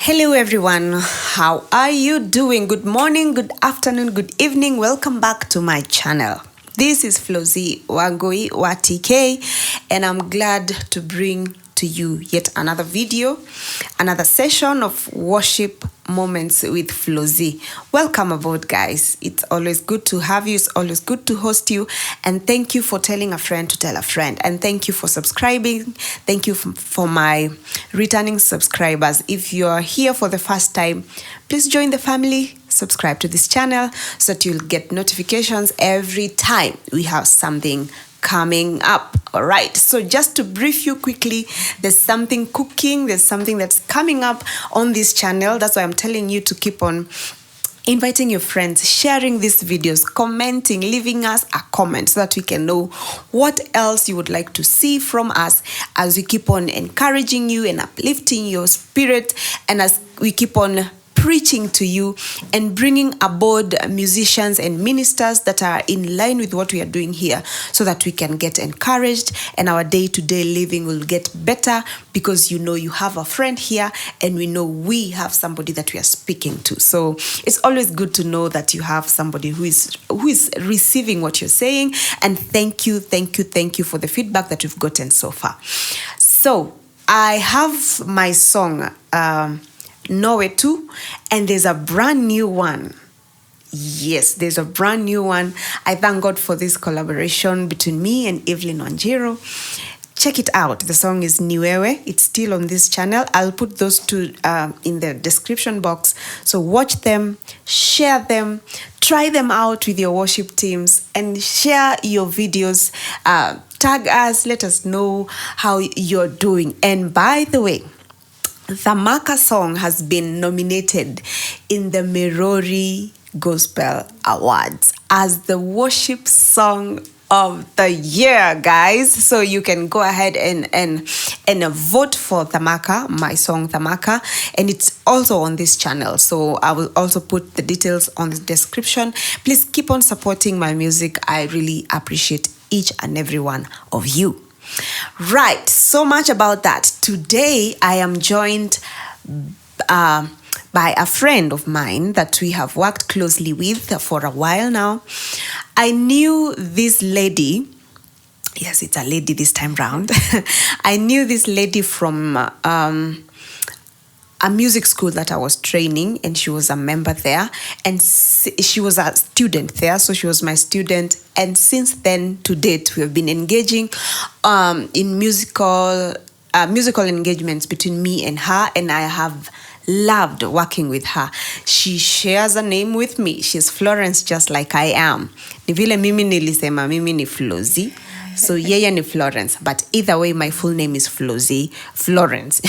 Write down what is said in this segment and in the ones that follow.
Hello everyone, how are you doing? Good morning, good afternoon, good evening. Welcome back to my channel. This is Flozi Wangui Watike, and I'm glad to bring to you yet another video, another session of worship moments with Flozi. Welcome aboard, guys. It's always good to have you. It's always good to host you. And thank you for telling a friend to tell a friend. And thank you for subscribing. Thank you for my returning subscribers. If you're here for the first time, please join the family. Subscribe to this channel so that you'll get notifications every time we have something coming up. All right, so just to brief you quickly, there's something cooking, there's something that's coming up on this channel. That's why I'm telling you to keep on inviting your friends, sharing these videos, commenting, leaving us a comment so that we can know what else you would like to see from us as we keep on encouraging you and uplifting your spirit, and as we keep on preaching to you and bringing aboard musicians and ministers that are in line with what we are doing here, so that we can get encouraged and our day-to-day living will get better, because you know you have a friend here and we know we have somebody that we are speaking to. So it's always good to know that you have somebody who is receiving what you're saying. And thank you for the feedback that we've gotten so far. So I have my song Nowhere To, and there's a brand new one. Yes, there's a brand new one. I thank God for this collaboration between me and Evelyn Wanjiro. Check it out. The song is Niwewe. It's still on this channel. I'll put those two in the description box. So watch them, share them, try them out with your worship teams, and share your videos. Tag us, let us know how you're doing. And by the way, the Maka song has been nominated in the Merori Gospel Awards as the worship song of the year, guys. So you can go ahead and vote for Thamaka, my song Thamaka, and it's also on this channel. So I will also put the details on the description. Please keep on supporting my music. I really appreciate each and every one of you. Right, so much about that. Today I am joined by a friend of mine that we have worked closely with for a while now. I knew this lady. Yes, it's a lady this time round. I knew this lady from a music school that I was training, and she was a member there, and she was a student there, so she was my student. And since then to date, we have been engaging in musical engagements between me and her, and I have loved working with her. She shares a name with me. She's Florence, just like I am. Ni vile mimi nilisema mimi ni Flozi, so yeye ni Florence, but either way my full name is Flozi Florence.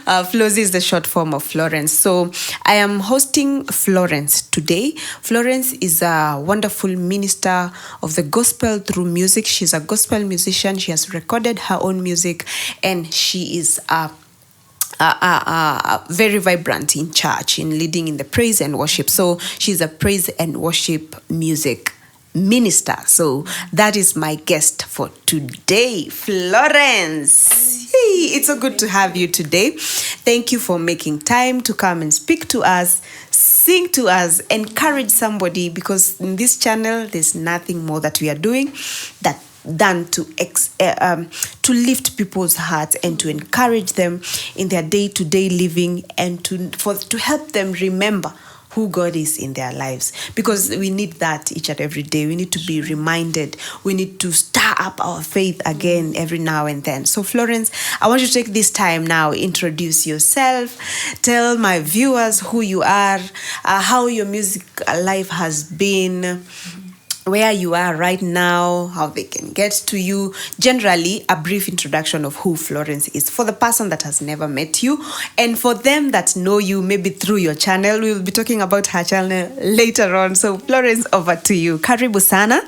Flozi is the short form of Florence. So I am hosting Florence today. Florence is a wonderful minister of the gospel through music. She's a gospel musician. She has recorded her own music, and she is very vibrant in church, in leading in the praise and worship. So she's a praise and worship music minister. So that is my guest for today, Florence. Hey, it's so good to have you today. Thank you for making time to come and speak to us, sing to us, encourage somebody, because in this channel there's nothing more that we are doing than to lift people's hearts and to encourage them in their day-to-day living, and to help them remember who God is in their lives, because we need that each and every day. We need to be reminded. We need to stir up our faith again every now and then. So Florence, I want you to take this time now, introduce yourself, tell my viewers who you are, how your music life has been, where you are right now, how they can get to you. Generally, a brief introduction of who Florence is for the person that has never met you, and for them that know you maybe through your channel. We will be talking about her channel later on. So Florence, over to you. Karibu sana.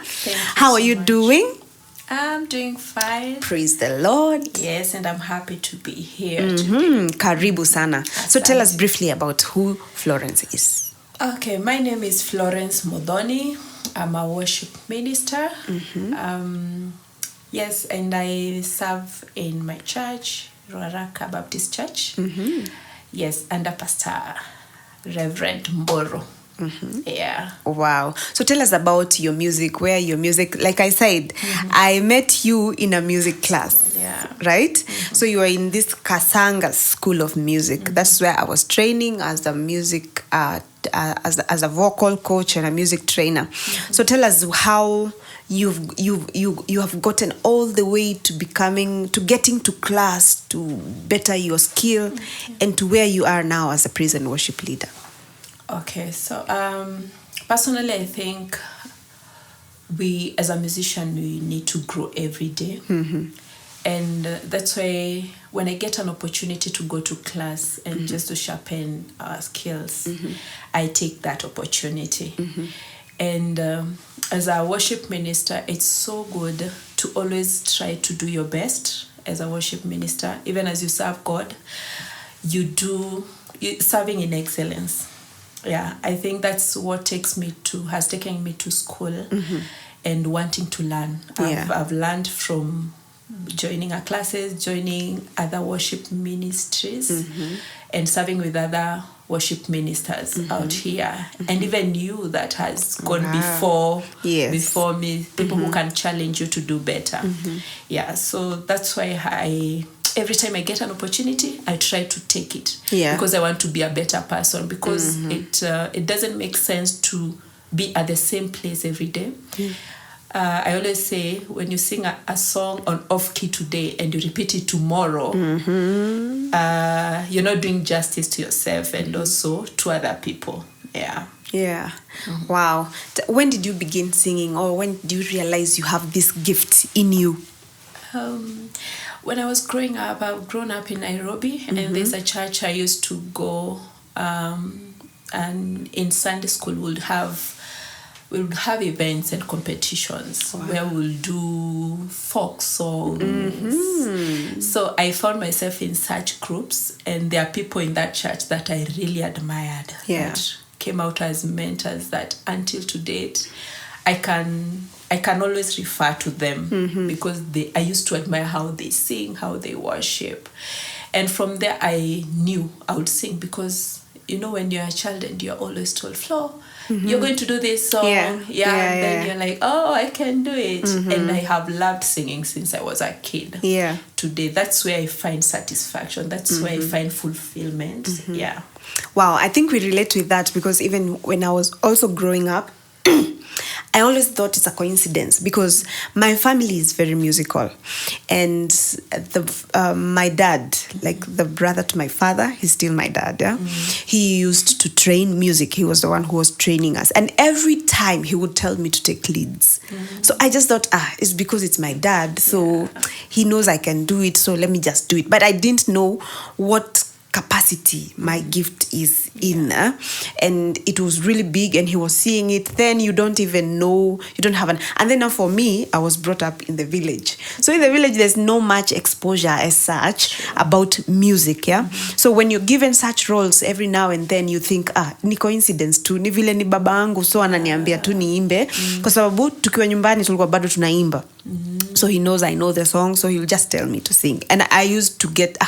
How are you doing? I'm doing fine. Praise the Lord. Yes, and I'm happy to be here today. Karibu sana. So tell us briefly about who Florence is. Okay, my name is Florence Muthoni. I'm a worship minister. Yes, and I serve in my church, Ruaraka Baptist Church. Yes, under Pastor Reverend Mboro. Yeah. Wow. So tell us about your music, where your music, like I said, I met you in a music class, Yeah. right? So you are in this Kasanga School of Music. That's where I was training as a music, as a vocal coach and a music trainer. So tell us how you have gotten all the way to getting to class, to better your skill, and to where you are now as a praise and worship leader. Okay, so personally, I think we, as a musician, we need to grow every day. And that's why when I get an opportunity to go to class and just to sharpen our skills, I take that opportunity. And as a worship minister, it's so good to always try to do your best as a worship minister. Even as you serve God, serving in excellence. Yeah, I think that's what has taken me to school and wanting to learn. I've learned from joining our classes, joining other worship ministries, and serving with other worship ministers out here, and even you that has gone before me, people who can challenge you to do better. Yeah, so that's why every time I get an opportunity, I try to take it because I want to be a better person, because it doesn't make sense to be at the same place every day. I always say, when you sing a song on off key today and you repeat it tomorrow, you're not doing justice to yourself and also to other people. Yeah. Wow. When did you begin singing, or when did you realize you have this gift in you? When I was growing up, I've grown up in Nairobi, and there's a church I used to go, and in Sunday school we would have events and competitions where we'll do folk songs. So I found myself in such groups, and there are people in that church that I really admired, that came out as mentors, that until to date I can always refer to them, because I used to admire how they sing, how they worship. And from there I knew I would sing, because when you're a child and you're always told, Flo, you're going to do this song. And then you're like, oh, I can do it. And I have loved singing since I was a kid. Today, that's where I find satisfaction. That's where I find fulfillment. Wow, I think we relate with that, because even when I was also growing up, I always thought it's a coincidence, because my family is very musical, and my dad, like the brother to my father, he's still my dad. He used to train music. He was the one who was training us, and every time he would tell me to take leads. So I just thought, it's because it's my dad, so he knows I can do it, so let me just do it. But I didn't know what capacity my gift is in, and it was really big, and he was seeing it. Then you don't even know, you don't have and then now for me, I was brought up in the village, so in the village there's no much exposure as such about music. So when you're given such roles, every now and then you think, ni coincidence tu, ni vile ni baba yangu so ananiambia tu niimbe, kwa sababu tukiwa nyumbani tulikuwa bado tunaimba. So he knows I know the song, so he'll just tell me to sing, and I used to get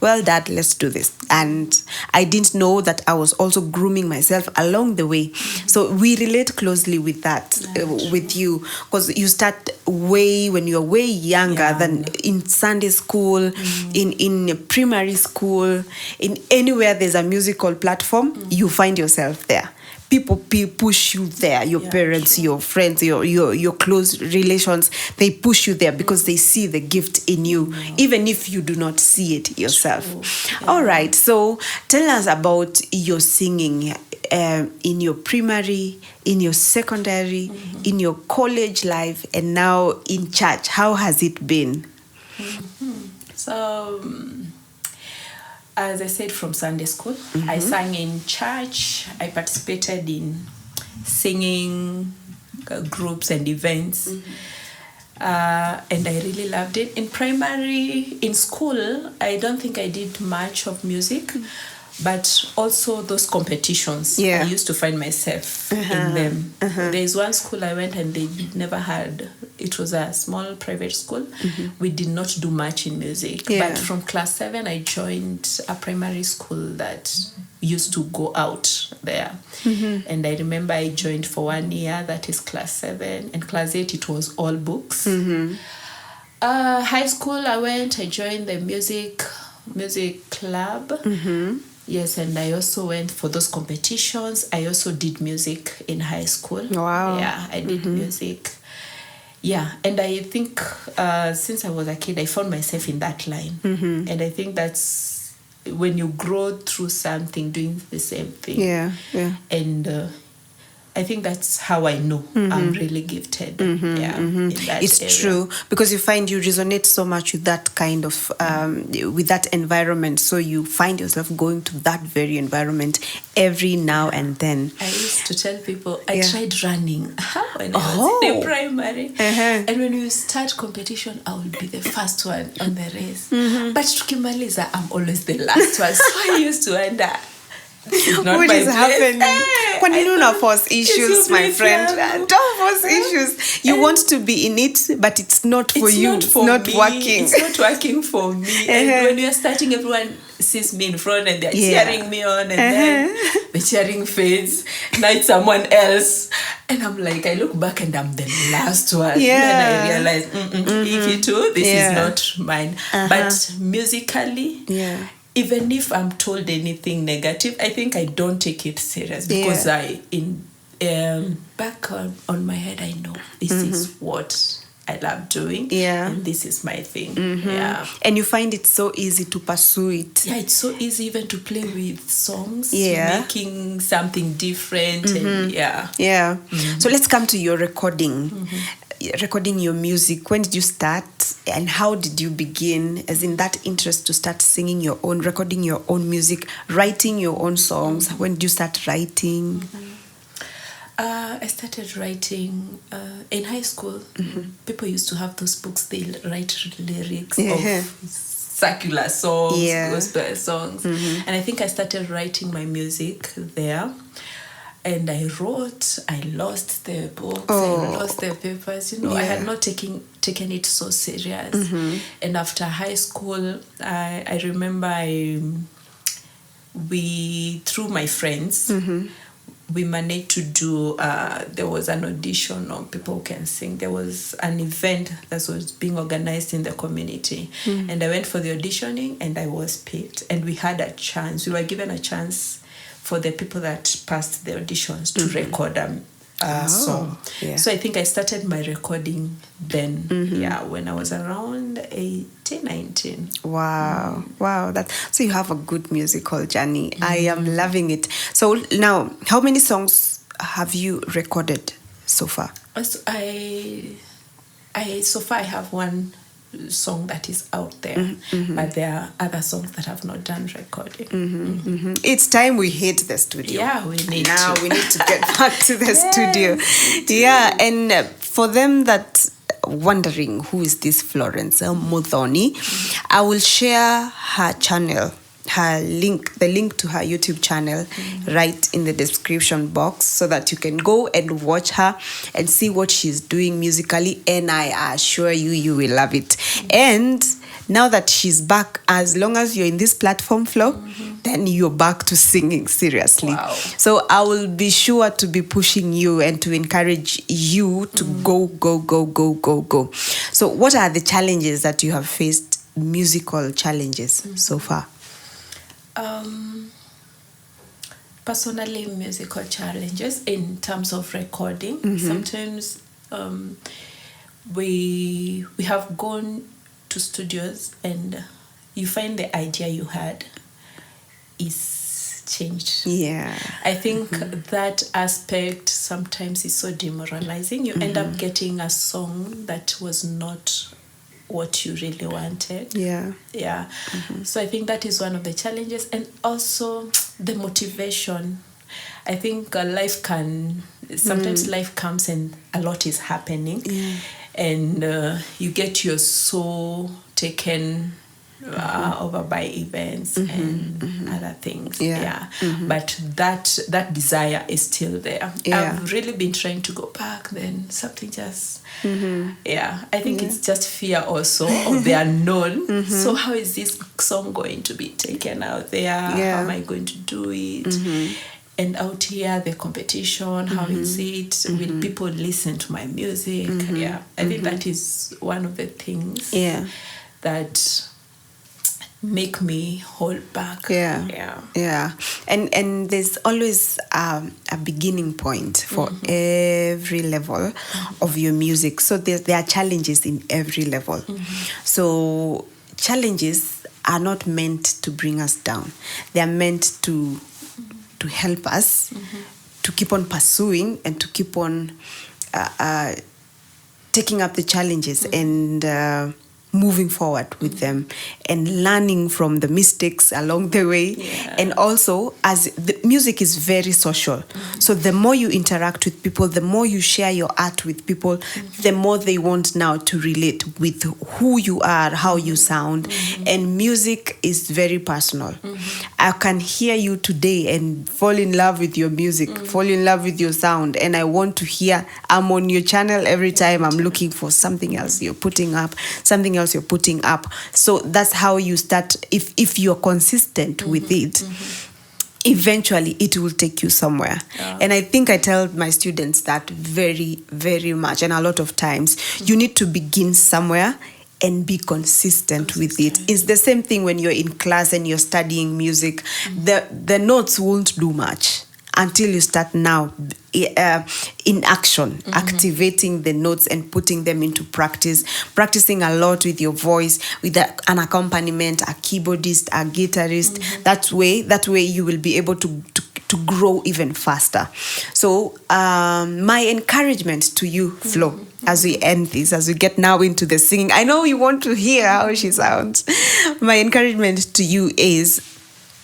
well, Dad, let's do this. And I didn't know that I was also grooming myself along the way. So we relate closely with that, with you, because you start when you're way younger than in Sunday school, in primary school, in anywhere there's a musical platform, you find yourself there. People push you there. Your parents, your friends, your close relations, they push you there because they see the gift in you, even if you do not see it yourself. All right, so tell us about your singing in your primary, in your secondary, in your college life, and now in church. How has it been? So, as I said, from Sunday school, I sang in church. I participated in singing groups and events. And I really loved it. In school, I don't think I did much of music, but also those competitions. I used to find myself in them. There's one school I went and they never had it was a small private school. We did not do much in music. Yeah. But from class 7, I joined a primary school that used to go out there. And I remember I joined for 1 year, that is class 7. And class 8, it was all books. High school, I joined the music club. Yes, and I also went for those competitions. I also did music in high school. Wow. Yeah, I did music. Yeah, and I think since I was a kid, I found myself in that line. And I think that's when you grow through something, doing the same thing. Yeah. And I think that's how I know I'm really gifted. In that It's area. true, because you find you resonate so much with that kind of with that environment, so you find yourself going to that very environment every now and then. I used to tell people I tried running when I was in the primary. And when we start competition, I will be the first one on the race. But tukimaliza, I'm always the last one. So I used to wonder, what is happening? Kwa nini una force issues, my friend? Don't force issues. You want to be in it, but it's not for you. It's not working. It's not working for me. And when we are starting, everyone sees me in front and they're cheering me on, and then the cheering fades. Now it's someone else. And I'm like, I look back and I'm the last one. Then I realize, if you do, this is not mine. But musically, even if I'm told anything negative, I think I don't take it serious, because back on my head, I know this is what I love doing, and this is my thing. And you find it so easy to pursue it. Yeah, it's so easy even to play with songs, making something different. And So let's come to your recording. Recording your music. When did you start, and how did you begin, as in that interest to start singing your own, recording your own music, writing your own songs? When did you start writing? I started writing in high school. People used to have those books. They write lyrics of secular songs, gospel songs. And I think I started writing my music there. And I wrote, I lost the books, I lost the papers. I had not taken it so serious. And after high school, I remember through my friends, we managed to do, there was an audition on People Who Can Sing. There was an event that was being organized in the community. And I went for the auditioning and I was picked. And we had a chance. We were given a chance for the people that passed the auditions to record a song. So I think I started my recording then, when I was around 18, 19. Wow. So you have a good musical journey. I am loving it. So now, how many songs have you recorded so far? So so far I have one song that is out there, but there are other songs that have not done recording. It's time we hit the studio. We need to get back to the studio. And for them that wondering who is this Florence Muthoni, I will share her channel, the link to her YouTube channel right in the description box, so that you can go and watch her and see what she's doing musically, and I assure you will love it. And now that she's back, as long as you're in this platform, Flo, then you're back to singing seriously. So I will be sure to be pushing you and to encourage you to go. So what are the challenges that you have faced, musical challenges so far? Personally, musical challenges in terms of recording. Sometimes we have gone to studios and you find the idea you had is changed. I think that aspect sometimes is so demoralizing. You end up getting a song that was not what you really wanted. So I think that is one of the challenges, and also the motivation. I think life comes and a lot is happening, and you get your soul taken over by events and other things. Yeah. But that desire is still there. Yeah. I've really been trying to go back, then something just I think it's just fear also of the unknown. So how is this song going to be taken out there? How am I going to do it? And out here, the competition, how is it? Will people listen to my music? I think that is one of the things that make me hold back. And there's always a beginning point for every level of your music. So there are challenges in every level. So challenges are not meant to bring us down. They are meant to help us to keep on pursuing and to keep on taking up the challenges and moving forward with them and learning from the mistakes along the way. And also, as the music is very social, so the more you interact with people, the more you share your art with people, the more they want now to relate with who you are, how you sound. And music is very personal. I can hear you today and fall in love with your music, fall in love with your sound, and I want to hear. I'm on your channel every time. I'm looking for something else you're putting up, something else you're putting up. So that's how you start. If you're consistent with it, eventually it will take you somewhere. And I think I tell my students that very, very much, and a lot of times you need to begin somewhere and be consistent with it. It's the same thing when you're in class and you're studying music. The notes won't do much until you start now in action, activating the notes and putting them into practice, practicing a lot with your voice, with an accompaniment, a keyboardist, a guitarist. That way you will be able to grow even faster. So my encouragement to you, Flo, as we end this, as we get now into the singing, I know you want to hear how she sounds. My encouragement to you is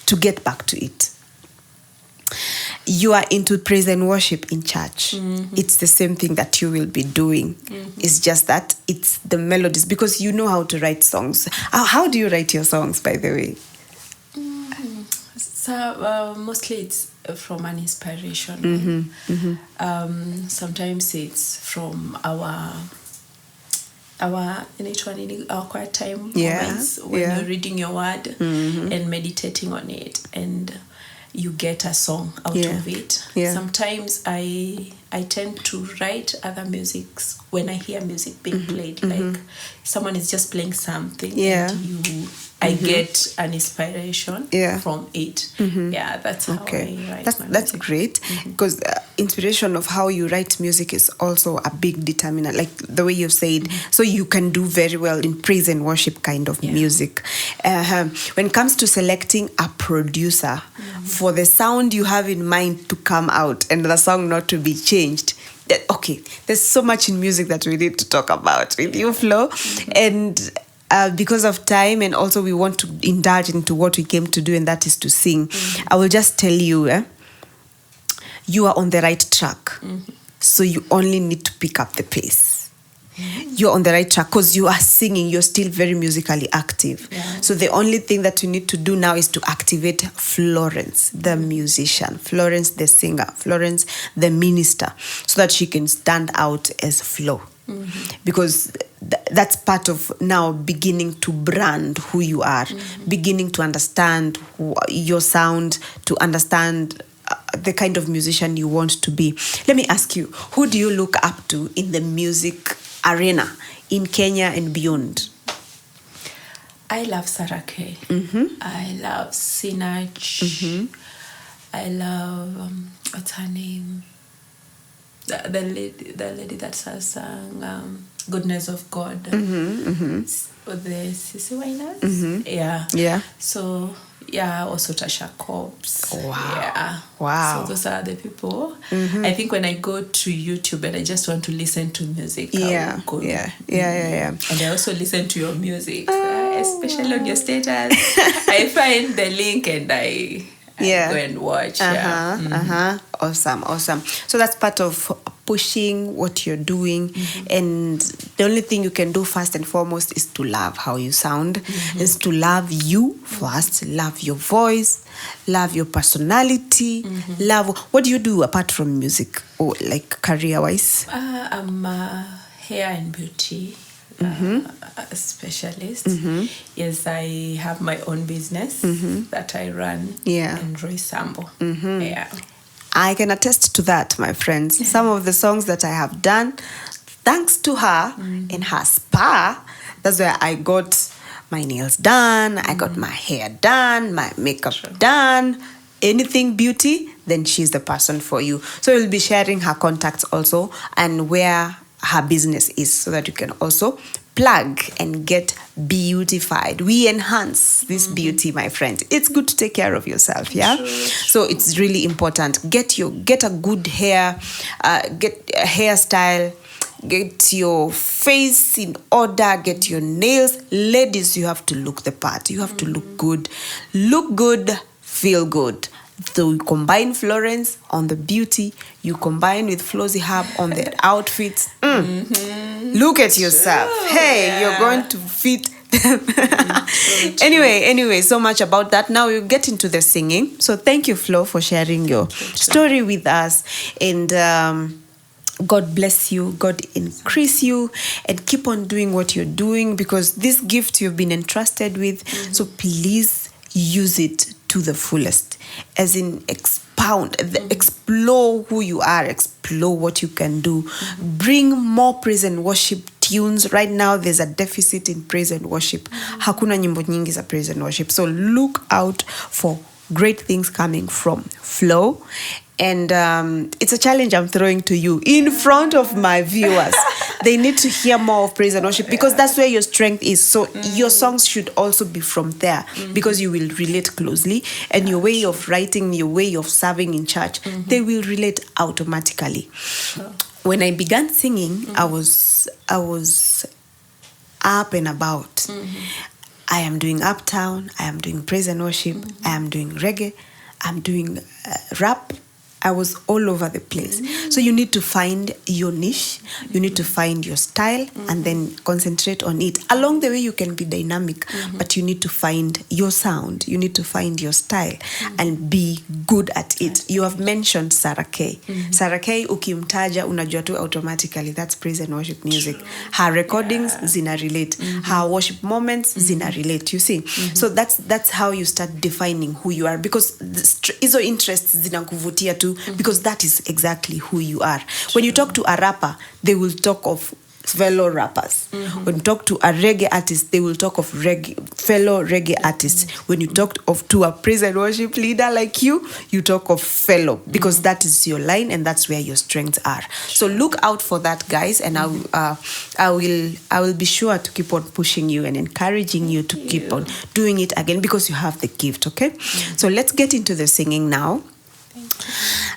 to get back to it. You are into praise and worship in church. It's the same thing that you will be doing. It's just that it's the melodies, because you know how to write songs. How do you write your songs, by the way? So mostly it's from an inspiration. Sometimes it's from our quiet time moments when you're reading your word and meditating on it, and you get a song out of it. Sometimes I tend to write other musics when I hear music being played, like someone is just playing something and I get an inspiration from it. That's how I write my music. That's great, because inspiration of how you write music is also a big determinant, like the way you said. So you can do very well in praise and worship kind of music. When it comes to selecting a producer for the sound you have in mind to come out and the song not to be changed, okay, there's so much in music that we need to talk about with you, Flo. And because of time, and also we want to indulge into what we came to do, and that is to sing. I will just tell you, you are on the right track. So you only need to pick up the pace. You're on the right track because you are singing. You're still very musically active. So the only thing that you need to do now is to activate Florence, the musician, Florence, the singer, Florence, the minister, so that she can stand out as Flo. Because that's part of now beginning to brand who you are, beginning to understand your sound, to understand the kind of musician you want to be. Let me ask you, who do you look up to in the music arena in Kenya and beyond? I love Sarah Kay. I love Sinach. I love what's her name? The lady that sang Goodness of God. The Sissy Winers. So also Tasha Cobbs. Wow. So those are the people. I think when I go to YouTube and I just want to listen to music, I will go. And I also listen to your music, especially on your status. I find the link and I go and watch. Awesome. So that's part of pushing what you're doing. And the only thing you can do first and foremost is to love how you sound, is to love you first, love your voice, love your personality, love. What do you do apart from music or like career-wise? I'm a hair and beauty specialist. Yes, I have my own business that I run in Roysambo. Yeah. I can attest to that, my friends. Some of the songs that I have done, thanks to her in her spa, that's where I got my nails done, I got my hair done, my makeup done, anything beauty, then she's the person for you. So we'll be sharing her contacts also and where her business is so that you can also plug and get beautified. We enhance this beauty, my friend. It's good to take care of yourself, yeah? So it's really important. Get a good hair, get a hairstyle, get your face in order, get your nails. Ladies, you have to look the part. You have to look good. Look good, feel good. So you combine Florence on the beauty, you combine with Flozy Hub on the outfits. Look at yourself. Hey, you're going to fit them. Anyway, so much about that. Now you get into the singing. So thank you, Flo, for sharing your story with us. And God bless you, God increase you, and keep on doing what you're doing because this gift you've been entrusted with. So please use it to the fullest, as in explore who you are, explore what you can do, bring more praise and worship tunes. Right now there's a deficit in praise and worship. Hakuna nyimbo nyingi za praise and worship, so look out for great things coming from Flo. And it's a challenge I'm throwing to you in front of my viewers. They need to hear more of praise and worship because that's where your strength is. So your songs should also be from there because you will relate closely, and your way of writing, your way of serving in church, they will relate automatically. When I began singing, I was up and about. I am doing Uptown, I am doing praise and worship, I am doing reggae, I'm doing rap. I was all over the place. So you need to find your niche, you need to find your style, and then concentrate on it. Along the way, you can be dynamic, but you need to find your sound, you need to find your style, and be good at it. You have mentioned Sarah K. Sarah K, ukimtaja, unajua tu automatically, that's praise and worship music. Her recordings, zina relate. Her worship moments, zina relate, you see. So that's how you start defining who you are, because hizo interests zina kuvutia tu, because that is exactly who you are. When you talk to a rapper, they will talk of fellow rappers. When you talk to a reggae artist, they will talk of fellow reggae artists. When you talk to a praise and worship leader like you talk of fellow, because that is your line and that's where your strengths are. So look out for that, guys, and I will be sure to keep on pushing you and encouraging you to keep on doing it again, because you have the gift. Okay, so let's get into the singing now.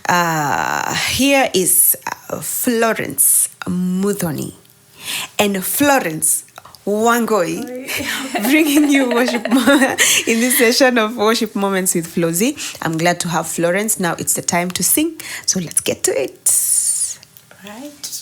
Here is Florence Muthoni and Florence Wangoi bringing you worship in this session of Worship Moments with Flozy. I'm glad to have Florence. Now it's the time to sing, so let's get to it. Right.